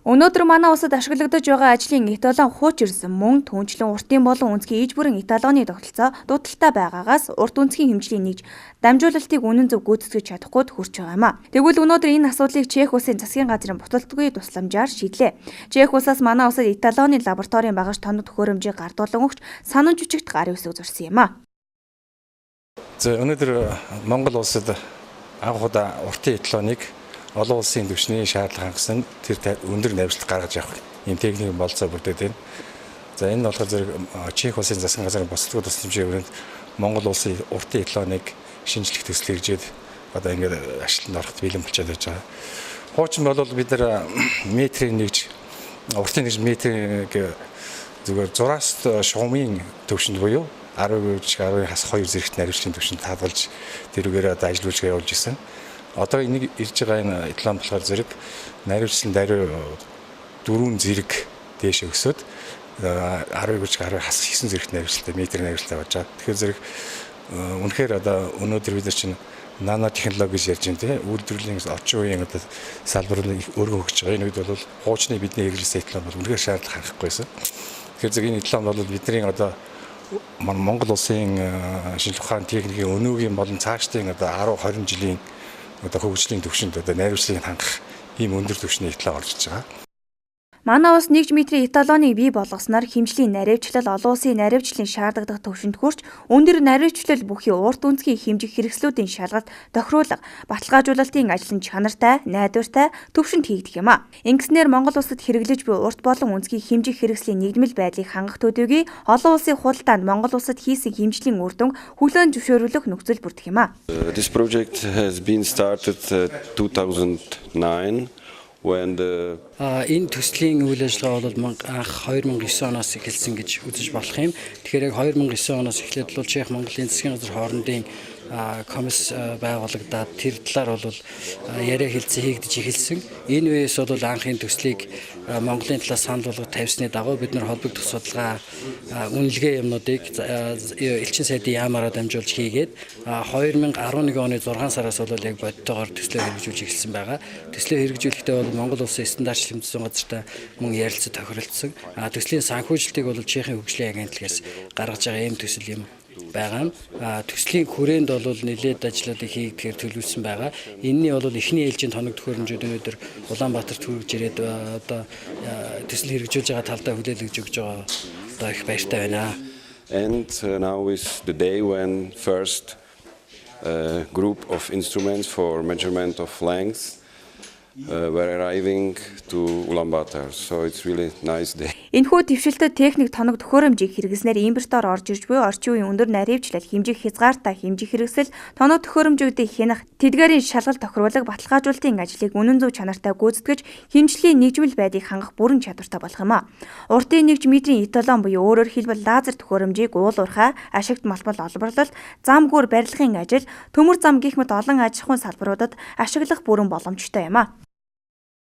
Өнөөдөр манай улсад ашиглагдаж байгаа ажлын эталон хууч ирсэн мөн түнчлэн уртын болон үндэсний иж бүрэн эталоны тогтолцоо дуталтай байгаагаас урт үндэсний хэмжлийн нэгж дамжуулалтыг үнэн зөв гүйцэтгэж чадахгүйд хүрч байгаа юм а. Тэгвэл өнөөдөр энэ асуудлыг Чех улсын засгийн газрын буталтгүй тусламжаар шийдлээ. Чех улсаас манай улсад эталоны лабораторийн багаж тоног төхөөрөмжийг гардуулан өгч санан жүжигт гарын үсэг зурсан юм а. За өнөөдөр Монгол улсад анх удаа уртын эталоныг олон улсын түвшний шаардлага хангасан тэр өндөр найршлага гаргаж явах юм техник болцоо бүрдээд байна. За энэ болохоор зэрэг Чех улсын засгийн газрын босдгоо тусламжийн өрөөнд Монгол улсын уртын эталоныг шинжлэх төсөл хэрэгжээд одоо ингээд ажилтанд ороход бэлэн болчиход байж байгаа. Хуучин бол бид нар метрийн нэгж уртын нэгж метрийг зүгээр зураас шугамын төвшөнд буюу 10-10 хас 2 зэрэгт найруулагчийн төвшөнд таадгалж тэрүүгээр одоо ажил үйлчилгээ явуулж ирсэн. Одоо энийг ирж байгаа энэ эталон болохоор зэрэг найруулсан даруй 4 зэрэг дээш өсөд 10-10 хас 9 зэрэгт найруулалтай метр найруулалтай болж байгаа. Тэгэхээр зэрэг үнэхээр одоо өнөөдөр бид нар чинь нано технологи гэж ярьж байна тийм үйлдвэрлэлийн орчин үеийн одоо салбарыг өргөн хөгжиж байгаа. Энэ үед бол хуучны бидний хэрэглэсэн эталон бол үнэхээр шаардлага хангахгүйсэн. Тэгэхээр зэрэг энэ эталон бол бидний одоо Монгол улсын шинжлэх ухааны техникийн өнөөгийн болон цаашдын одоо 10-20 жилийн одоо хөгжлийн түвшинд одоо найруулгыг хангах ийм өндөр түвшний эталон орж иж байгаа. Манай улс нэгж метрийн эталоныг бий болгосноор хэмжлийн наривчлал олон улсын наривчлалын шаардлагатай түвшинд хүрч өндөр наривчлал бүхий урт үндэсний хэмжих хэрэгслүүдийн шалгалт тохируулга баталгаажуулалтын ажил нь чанартай, найдвартай түвшинд хийгдэх юм а. Ингэснээр Монгол улсад хэрэглэж буй урт болон үндэсний хэмжих хэрэгслийн нэгдмэл байдлыг хангах төдийгүй олон улсын худалдаанд Монгол улсад хийсэн хэмжлийн үр дүн хүлээн зөвшөөрүүлэх нөхцөл бүрдэх юм а. This project has been started 2009 when энэ төслийн үйл ажиллагаа бол анх 2009 оноос эхэлсэн гэж үзэж болох юм. Тэгэхээр яг 2009 оноос эхлээд бол Чех Монголын засгийн газар хоорондын комисс байгуулагдаад тэр талаар бол яриа хэлцээ хийгдэж эхэлсэн. Энэ үеэс бол анхын төслийг Монголын талаас санал болгож тавьсны дагуу бид нар холбогдох судалгаа үнэлгээ юмнуудыг элчин сайдын яамаараа дамжуулж хийгээд 2011 оны 6 сараас бол яг бодтойгоор төслөө хэрэгжүүлж эхэлсэн байгаа. Төслөө хэрэгжүүлэхдээ бол Монгол улсын стандарт хэмжсэн газартай мөн ярилцаж тохиролцсон. Төслийн санхүүжилтийг бол Чехийн хөгжлийн агентлагаас гаргаж байгаа ийм төсөл юм байгаа. Төслийн хүрээнд бол нэлээд ажлуудыг хийгдэхээр төлөвлөсөн байгаа. Энэний бол эхний ээлжийн тоног төхөөрөмжүүд өнөөдөр Улаанбаатарт хүргэж ирээд одоо төсөл хэрэгжүүлж байгаа талдаа хүлээлгэж өгж байгаа одоо их баяртай байна. And now is the day when first group of instruments for measurement of length were arriving to Ulaanbaatar. So it's really nice day. Энэхүү дэвшилтэд техник тоног төхөөрөмжийг хэрэглэснээр импортоор орж ирж буй орчин үеийн өндөр наривчлал хэмжих хязгаартай хэмжих хэрэгсэл тоног төхөөрөмжүүдийг хянах тэдгээрийн шалгалт тохируулах баталгаажуулалтын ажлыг үнэн зөв чанартай гүйцэтгэж хэмжлийн нэгжмэл байдлыг хангах бүрэн чадвартай болох юм а. Уртын нэгж метрийн эталон буюу өөрөөр хэлбэл лазер төхөөрөмжийг уулуурхай, ашигт малбал олборлолт, зам гүр барилгын ажил, төмөр зам гэх мэт олон аж ахуйн салбаруудад ашиглах бүрэн боломжтой юм а.